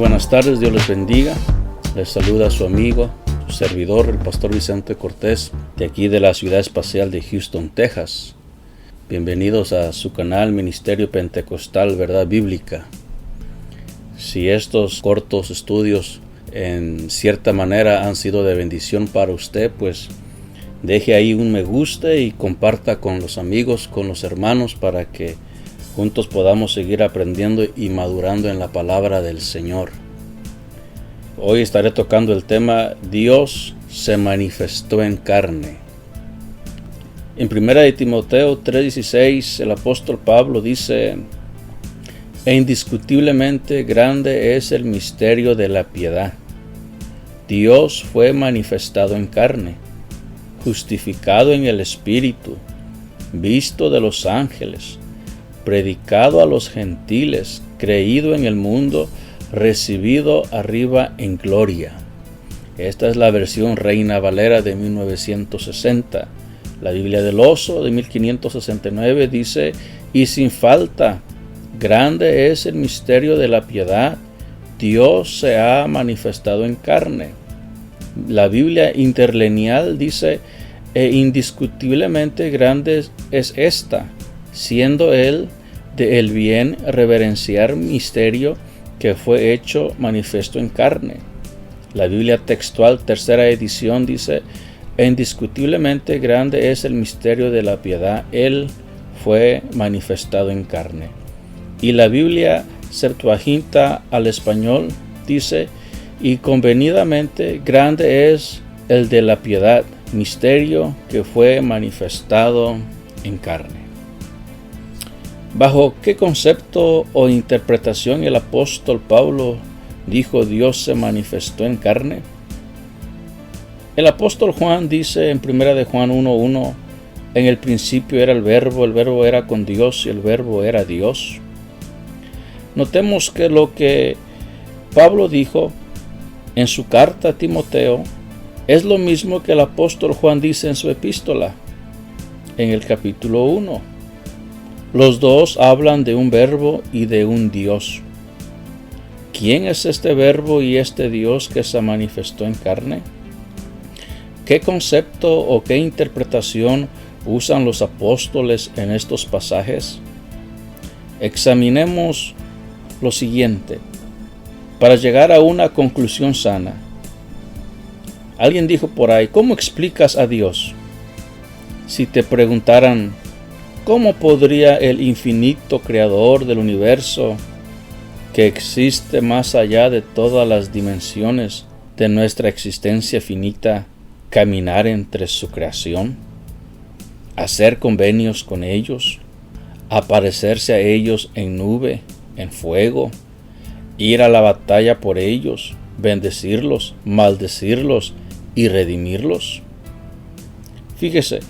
buenas tardes, Dios les bendiga. Les saluda su amigo, su servidor, el pastor Vicente Cortés, de aquí de la ciudad espacial de Houston, Texas. Bienvenidos a su canal Ministerio Pentecostal Verdad Bíblica. Si estos cortos estudios en cierta manera han sido de bendición para usted, pues deje ahí un me gusta y comparta con los amigos, con los hermanos, para que juntos podamos seguir aprendiendo y madurando en la palabra del Señor. Hoy estaré tocando el tema Dios se manifestó en carne. En 1 de Timoteo 3:16 el apóstol Pablo dice: E indiscutiblemente grande es el misterio de la piedad. Dios fue manifestado en carne, justificado en el Espíritu, visto de los ángeles, predicado a los gentiles, creído en el mundo, recibido arriba en gloria. Esta es la versión Reina Valera de 1960. La Biblia del Oso de 1569 dice: y sin falta, grande es el misterio de la piedad, Dios se ha manifestado en carne. La Biblia interlineal dice: e indiscutiblemente grande es esta, siendo él de el bien reverenciar misterio que fue hecho manifiesto en carne. La Biblia textual tercera edición dice: e indiscutiblemente grande es el misterio de la piedad, él fue manifestado en carne. Y la Biblia Septuaginta al español dice: y convenidamente grande es el de la piedad, misterio que fue manifestado en carne. ¿Bajo qué concepto o interpretación el apóstol Pablo dijo Dios se manifestó en carne? El apóstol Juan dice en 1 de Juan 1:1: en el principio era el verbo era con Dios y el verbo era Dios. Notemos que lo que Pablo dijo en su carta a Timoteo es lo mismo que el apóstol Juan dice en su epístola, en el capítulo 1. Los dos hablan de un verbo y de un Dios. ¿Quién es este verbo y este Dios que se manifestó en carne? ¿Qué concepto o qué interpretación usan los apóstoles en estos pasajes? Examinemos lo siguiente para llegar a una conclusión sana. Alguien dijo por ahí: ¿cómo explicas a Dios? Si te preguntaran: ¿cómo podría el infinito creador del universo, que existe más allá de todas las dimensiones de nuestra existencia finita, caminar entre su creación, hacer convenios con ellos, aparecerse a ellos en nube, en fuego, ir a la batalla por ellos, bendecirlos, maldecirlos y redimirlos? Fíjese,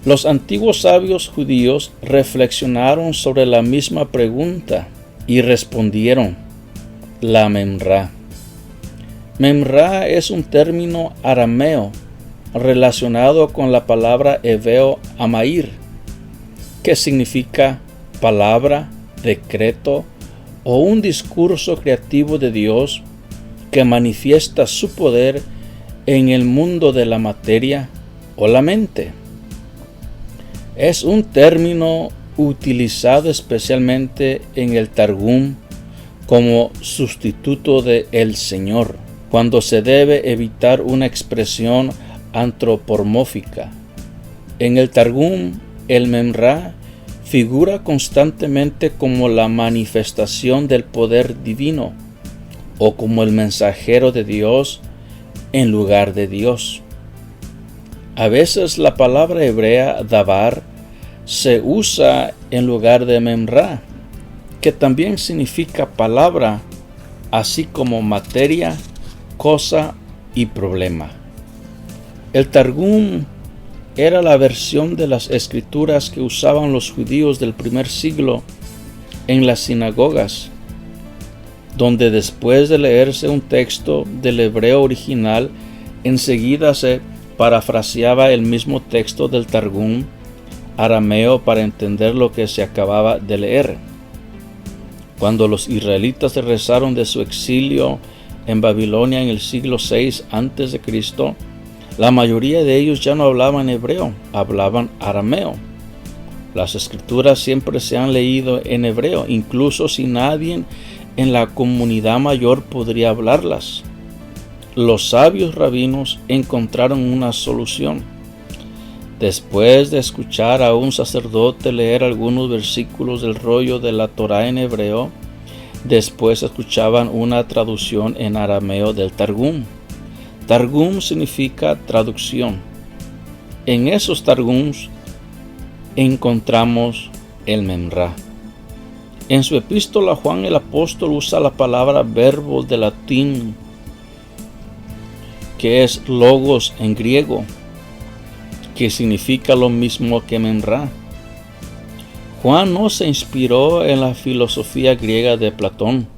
los antiguos sabios judíos reflexionaron sobre la misma pregunta y respondieron: la memra. Memra es un término arameo relacionado con la palabra hebreo amair, que significa palabra, decreto o un discurso creativo de Dios que manifiesta su poder en el mundo de la materia o la mente. Es un término utilizado especialmente en el Targum como sustituto de el Señor, cuando se debe evitar una expresión antropomórfica. En el Targum, el memra figura constantemente como la manifestación del poder divino o como el mensajero de Dios en lugar de Dios. A veces la palabra hebrea dabar se usa en lugar de memra, que también significa palabra, así como materia, cosa y problema. El Targum era la versión de las escrituras que usaban los judíos del primer siglo en las sinagogas, donde después de leerse un texto del hebreo original, enseguida se parafraseaba el mismo texto del Targum arameo para entender lo que se acababa de leer. Cuando los israelitas regresaron de su exilio en Babilonia en el siglo VI a.C., la mayoría de ellos ya no hablaban hebreo, hablaban arameo. Las escrituras siempre se han leído en hebreo, incluso si nadie en la comunidad mayor podría hablarlas. Los sabios rabinos encontraron una solución. Después de escuchar a un sacerdote leer algunos versículos del rollo de la Torá en hebreo, después escuchaban una traducción en arameo del Targum. Targum significa traducción. En esos Targums encontramos el Memra. En su epístola, Juan el apóstol usa la palabra verbo de latín, que es logos en griego, que significa lo mismo que Memra. Juan no se inspiró en la filosofía griega de Platón,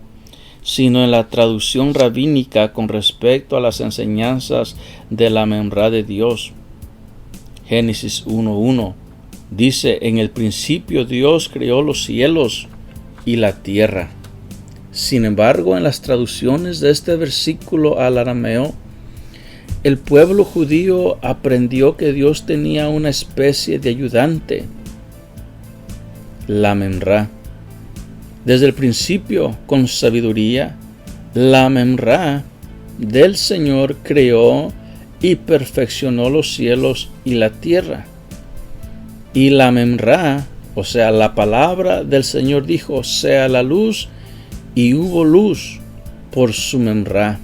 sino en la traducción rabínica con respecto a las enseñanzas de la Memra de Dios. Génesis 1:1 dice: en el principio Dios creó los cielos y la tierra. Sin embargo, en las traducciones de este versículo al arameo, el pueblo judío aprendió que Dios tenía una especie de ayudante, la Memra. Desde el principio, con sabiduría, la Memra del Señor creó y perfeccionó los cielos y la tierra. Y la Memra, o sea, la palabra del Señor dijo: sea la luz, y hubo luz por su Memra.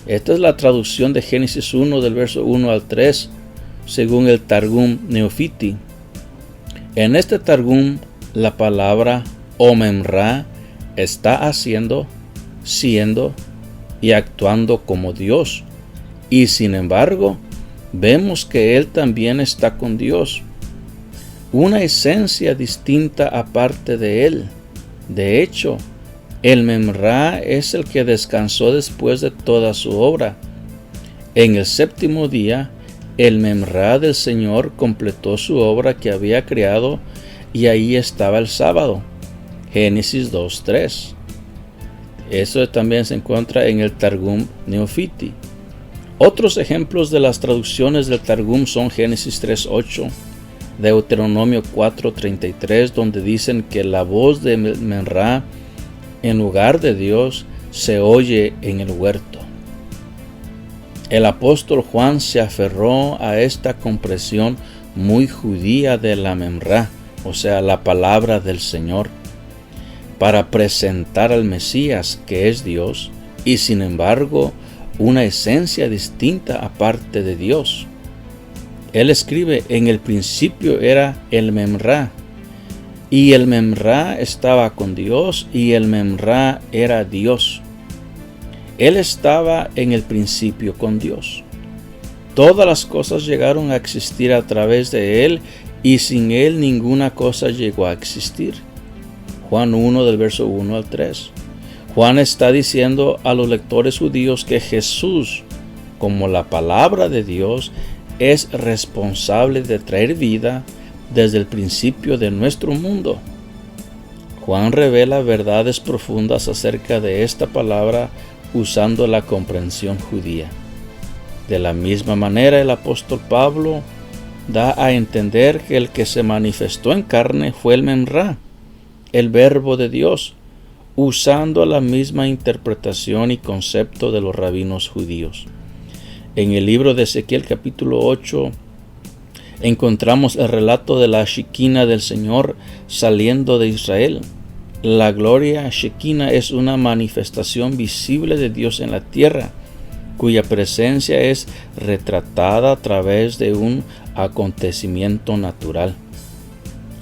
Esta es la traducción de Génesis 1 del verso 1 al 3, según el Targum Neofiti. En este Targum, la palabra o Memra está haciendo, siendo y actuando como Dios. Y sin embargo, vemos que Él también está con Dios. Una esencia distinta aparte de Él. De hecho, el Memra es el que descansó después de toda su obra. En el séptimo día, el Memra del Señor completó su obra que había creado, y ahí estaba el sábado. Génesis 2:3. Eso también se encuentra en el Targum Neofiti. Otros ejemplos de las traducciones del Targum son Génesis 3:8, Deuteronomio 4:33, donde dicen que la voz de Memra en lugar de Dios se oye en el huerto. El apóstol Juan se aferró a esta comprensión muy judía de la Memra, o sea, la palabra del Señor, para presentar al Mesías, que es Dios, y sin embargo una esencia distinta aparte de Dios. Él escribe: en el principio era el Memra, y el Memra estaba con Dios, y el Memra era Dios. Él estaba en el principio con Dios. Todas las cosas llegaron a existir a través de Él, y sin Él ninguna cosa llegó a existir. Juan 1 del verso 1 al 3. Juan está diciendo a los lectores judíos que Jesús, como la palabra de Dios, es responsable de traer vida desde el principio de nuestro mundo. Juan revela verdades profundas acerca de esta palabra usando la comprensión judía. De la misma manera, el apóstol Pablo da a entender que el que se manifestó en carne fue el Memra, el verbo de Dios, usando la misma interpretación y concepto de los rabinos judíos. En el libro de Ezequiel capítulo 8 encontramos el relato de la Shekinah del Señor saliendo de Israel. La gloria Shekinah es una manifestación visible de Dios en la tierra, cuya presencia es retratada a través de un acontecimiento natural.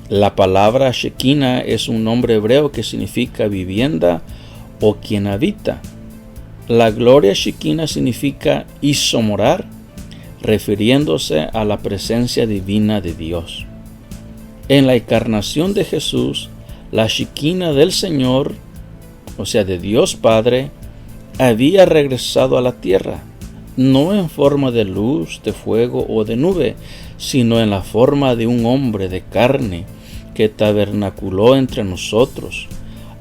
La palabra Shekinah es un nombre hebreo que significa vivienda o quien habita. La gloria Shekinah significa hizo morar, refiriéndose a la presencia divina de Dios. En la encarnación de Jesús, la Shekinah del Señor, o sea, de Dios Padre, había regresado a la tierra, no en forma de luz, de fuego o de nube, sino en la forma de un hombre de carne que tabernaculó entre nosotros.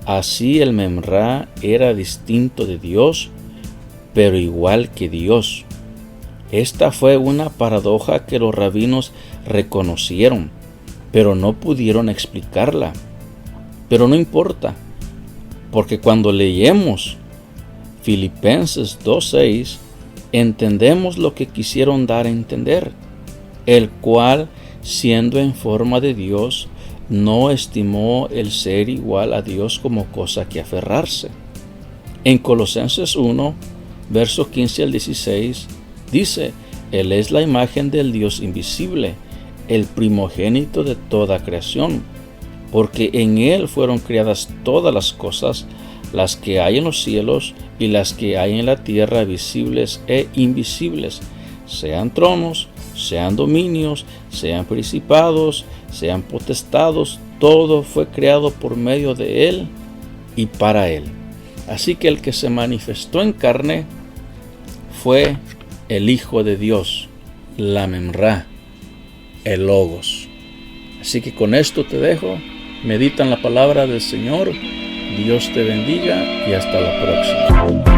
Así el Memra era distinto de Dios, pero igual que Dios. Esta fue una paradoja que los rabinos reconocieron, pero no pudieron explicarla. Pero no importa, porque cuando leemos Filipenses 2:6, entendemos lo que quisieron dar a entender, el cual, siendo en forma de Dios, no estimó el ser igual a Dios como cosa que aferrarse. En Colosenses 1, versos 15 al 16, dice: Él es la imagen del Dios invisible, el primogénito de toda creación, porque en Él fueron creadas todas las cosas, las que hay en los cielos y las que hay en la tierra, visibles e invisibles, sean tronos, sean dominios, sean principados, sean potestados, todo fue creado por medio de Él y para Él. Así que el que se manifestó en carne fue el Hijo de Dios, la Memra, el Logos. Así que con esto te dejo. Medita en la palabra del Señor. Dios te bendiga y hasta la próxima.